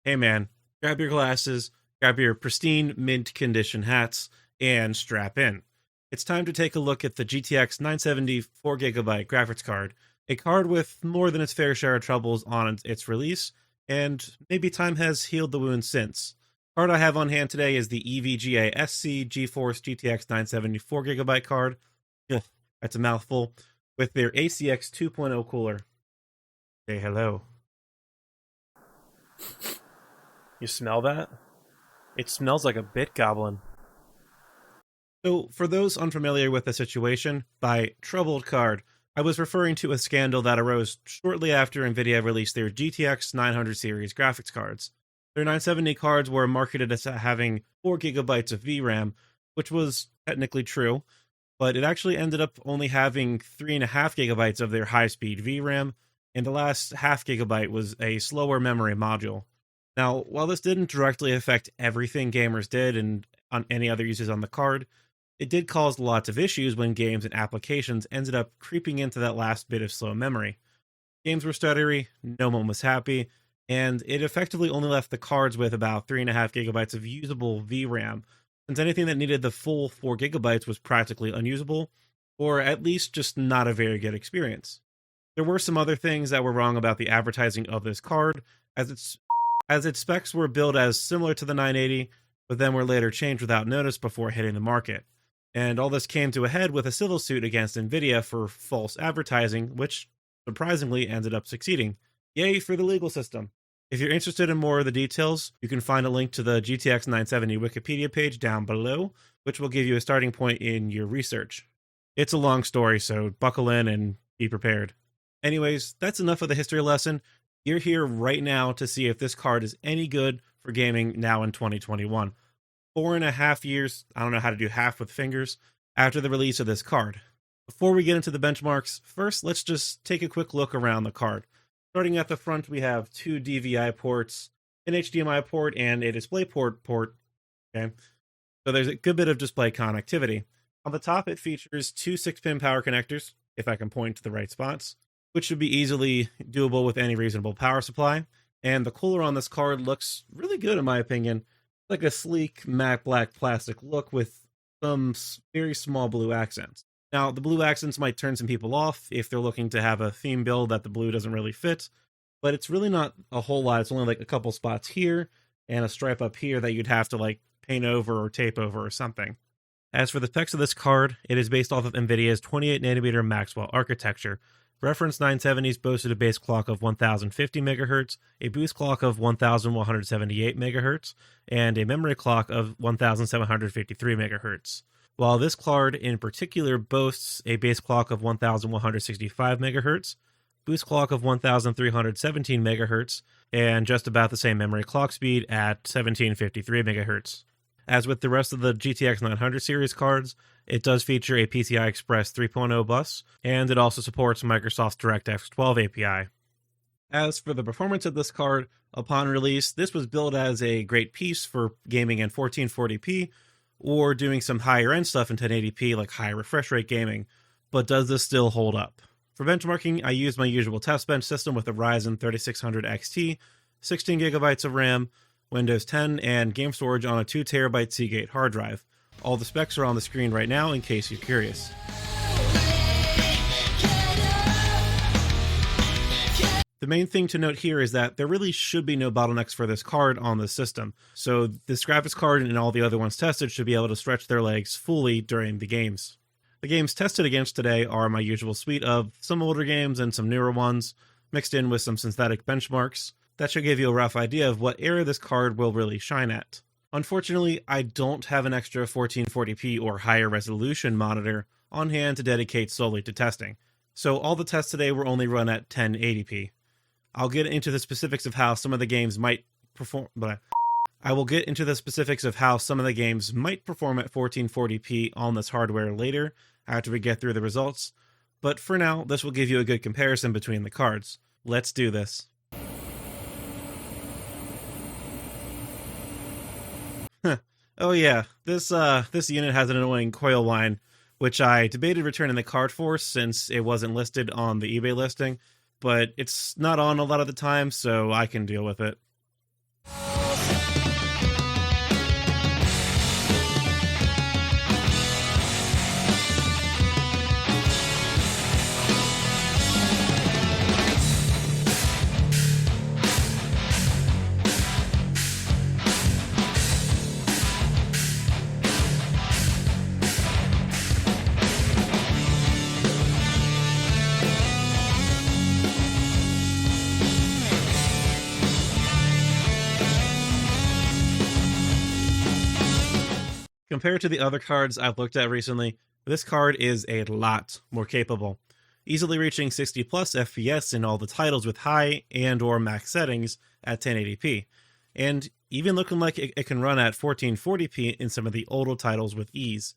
Hey man, grab your glasses, grab your pristine mint condition hats, and strap in. It's time to take a look at the GTX 970 4GB graphics card, a card with more than its fair share of troubles on its release, and maybe time has healed the wound since. The card I have on hand today is the EVGA SC GeForce GTX 970 4GB card. Ugh, that's a mouthful. With their ACX 2.0 cooler. Say hello. You smell that? It smells like a bit goblin. So, for those unfamiliar with the situation, by troubled card, I was referring to a scandal that arose shortly after Nvidia released their GTX 900 series graphics cards. Their 970 cards were marketed as having 4 gigabytes of VRAM, which was technically true, but it actually ended up only having 3.5 gigabytes of their high-speed VRAM, and the last half gigabyte was a slower memory module. Now, while this didn't directly affect everything gamers did and on any other uses on the card, it did cause lots of issues when games and applications ended up creeping into that last bit of slow memory. Games were stuttery, no one was happy, and it effectively only left the cards with about 3.5 gigabytes of usable VRAM, since anything that needed the full 4 gigabytes was practically unusable, or at least just not a very good experience. There were some other things that were wrong about the advertising of this card, as its specs were billed as similar to the 980, but then were later changed without notice before hitting the market. And all this came to a head with a civil suit against Nvidia for false advertising, which surprisingly ended up succeeding. Yay for the legal system. If you're interested in more of the details, you can find a link to the GTX 970 Wikipedia page down below, which will give you a starting point in your research. It's a long story, so buckle in and be prepared. Anyways, that's enough of the history lesson. You're here right now to see if this card is any good for gaming now in 2021. 4.5 years, I don't know how to do half with fingers, after the release of this card. Before we get into the benchmarks, first let's just take a quick look around the card. Starting at the front, we have 2 DVI ports, an HDMI port, and a DisplayPort port. Okay, so there's a good bit of display connectivity. On the top, it features 2 6-pin power connectors, if I can point to the right spots, which should be easily doable with any reasonable power supply. And the cooler on this card looks really good in my opinion. Like a sleek matte black plastic look with some very small blue accents. Now, the blue accents might turn some people off if they're looking to have a theme build that the blue doesn't really fit, but it's really not a whole lot. It's only like a couple spots here and a stripe up here that you'd have to like paint over or tape over or something. As for the specs of this card, it is based off of Nvidia's 28nm Maxwell architecture. Reference 970s boasted a base clock of 1050 MHz, a boost clock of 1178 MHz, and a memory clock of 1753 MHz. While this card in particular boasts a base clock of 1165 MHz, boost clock of 1317 MHz, and just about the same memory clock speed at 1753 MHz. As with the rest of the GTX 900 series cards, it does feature a PCI Express 3.0 bus, and it also supports Microsoft's DirectX 12 API. As for the performance of this card, upon release, this was billed as a great piece for gaming in 1440p, or doing some higher end stuff in 1080p like high refresh rate gaming, but does this still hold up? For benchmarking, I used my usual test bench system with a Ryzen 3600 XT, 16GB of RAM, Windows 10, and game storage on a 2TB Seagate hard drive. All the specs are on the screen right now in case you're curious. The main thing to note here is that there really should be no bottlenecks for this card on the system, so this graphics card and all the other ones tested should be able to stretch their legs fully during the games. The games tested against today are my usual suite of some older games and some newer ones, mixed in with some synthetic benchmarks. That should give you a rough idea of what area this card will really shine at. Unfortunately, I don't have an extra 1440p or higher resolution monitor on hand to dedicate solely to testing, so all the tests today were only run at 1080p. I'll get into the specifics of how some of the games might perform, I will get into the specifics of how some of the games might perform at 1440p on this hardware later, after we get through the results, but for now, this will give you a good comparison between the cards. Let's do this. Oh yeah, this unit has an annoying coil whine, which I debated returning the card for since it wasn't listed on the eBay listing, but it's not on a lot of the time, so I can deal with it. Compared to the other cards I've looked at recently, this card is a lot more capable, easily reaching 60 plus FPS in all the titles with high and or max settings at 1080p, and even looking like it can run at 1440p in some of the older titles with ease.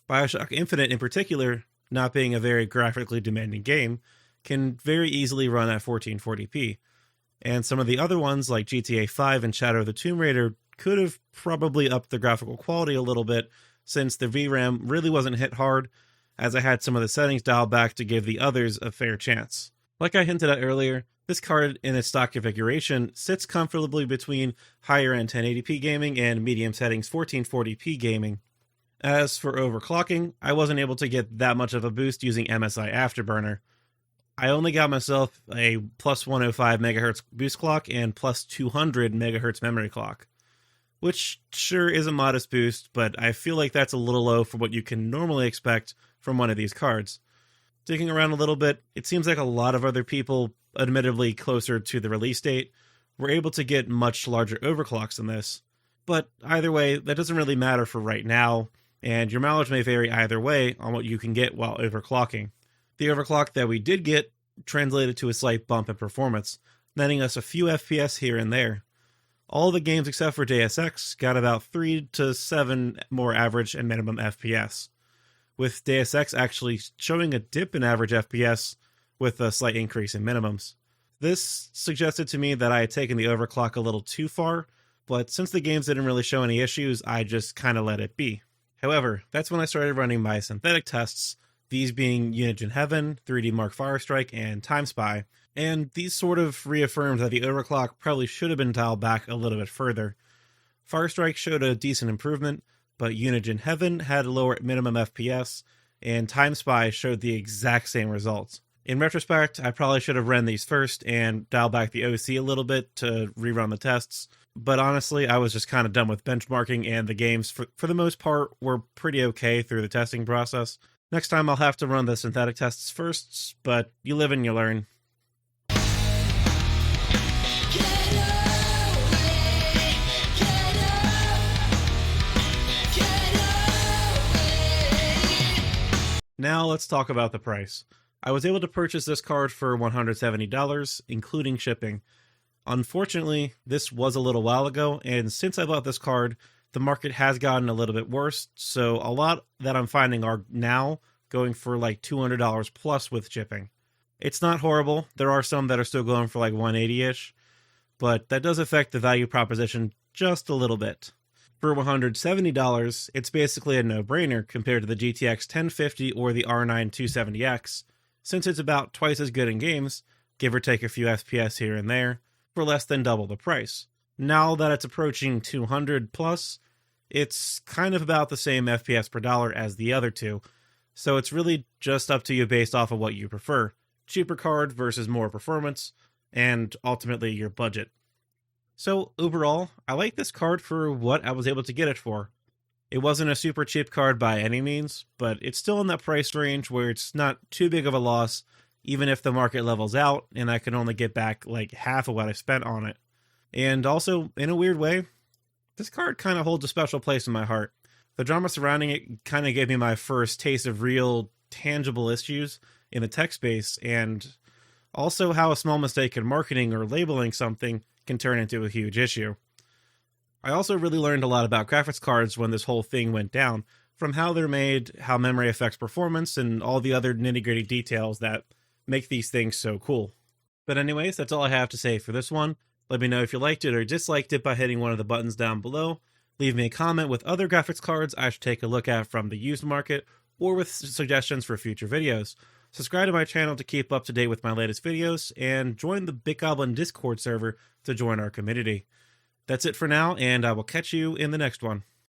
BioShock Infinite in particular, not being a very graphically demanding game, can very easily run at 1440p, and some of the other ones like GTA 5 and Shadow of the Tomb Raider could have probably upped the graphical quality a little bit, since the vRAM really wasn't hit hard, as I had some of the settings dialed back to give the others a fair chance. Like I hinted at earlier, this card in its stock configuration sits comfortably between higher end 1080p gaming and medium settings 1440p gaming. As for overclocking, I wasn't able to get that much of a boost using MSI Afterburner. I only got myself a plus 105 MHz boost clock and plus 200 MHz memory clock, which sure is a modest boost, but I feel like that's a little low for what you can normally expect from one of these cards. Digging around a little bit, it seems like a lot of other people, admittedly closer to the release date, were able to get much larger overclocks than this. But either way, that doesn't really matter for right now, and your mileage may vary either way on what you can get while overclocking. The overclock that we did get translated to a slight bump in performance, netting us a few FPS here and there. All the games except for Deus Ex got about 3 to 7 more average and minimum FPS, with Deus Ex actually showing a dip in average FPS with a slight increase in minimums. This suggested to me that I had taken the overclock a little too far, but since the games didn't really show any issues, I just kind of let it be. However, that's when I started running my synthetic tests, these being Unigine Heaven, 3D Mark Firestrike, and Time Spy, and these sort of reaffirmed that the overclock probably should have been dialed back a little bit further. Firestrike showed a decent improvement, but Unigine Heaven had a lower minimum FPS, and Time Spy showed the exact same results. In retrospect, I probably should have ran these first and dialed back the OC a little bit to rerun the tests, but honestly, I was just kind of done with benchmarking, and the games, for the most part, were pretty okay through the testing process. Next time I'll have to run the synthetic tests first, but you live and you learn. Now let's talk about the price. I was able to purchase this card for $170, including shipping. Unfortunately, this was a little while ago, and since I bought this card, the market has gotten a little bit worse, so a lot that I'm finding are now going for like $200 plus with shipping. It's not horrible. There are some that are still going for like $180-ish, but that does affect the value proposition just a little bit. For $170, it's basically a no-brainer compared to the GTX 1050 or the R9 270X, since it's about twice as good in games, give or take a few FPS here and there, for less than double the price. Now that it's approaching 200 plus, it's kind of about the same FPS per dollar as the other two, so it's really just up to you based off of what you prefer. Cheaper card versus more performance, and ultimately your budget. So overall, I like this card for what I was able to get it for. It wasn't a super cheap card by any means, but it's still in that price range where it's not too big of a loss, even if the market levels out and I can only get back like half of what I spent on it. And also, in a weird way, this card kind of holds a special place in my heart. The drama surrounding it kind of gave me my first taste of real, tangible issues in the tech space, and also how a small mistake in marketing or labeling something can turn into a huge issue. I also really learned a lot about graphics cards when this whole thing went down, from how they're made, how memory affects performance, and all the other nitty-gritty details that make these things so cool. But anyways, that's all I have to say for this one. Let me know if you liked it or disliked it by hitting one of the buttons down below. Leave me a comment with other graphics cards I should take a look at from the used market, or with suggestions for future videos. Subscribe to my channel to keep up to date with my latest videos, and join the Big Goblin Discord server to join our community. That's it for now, and I will catch you in the next one.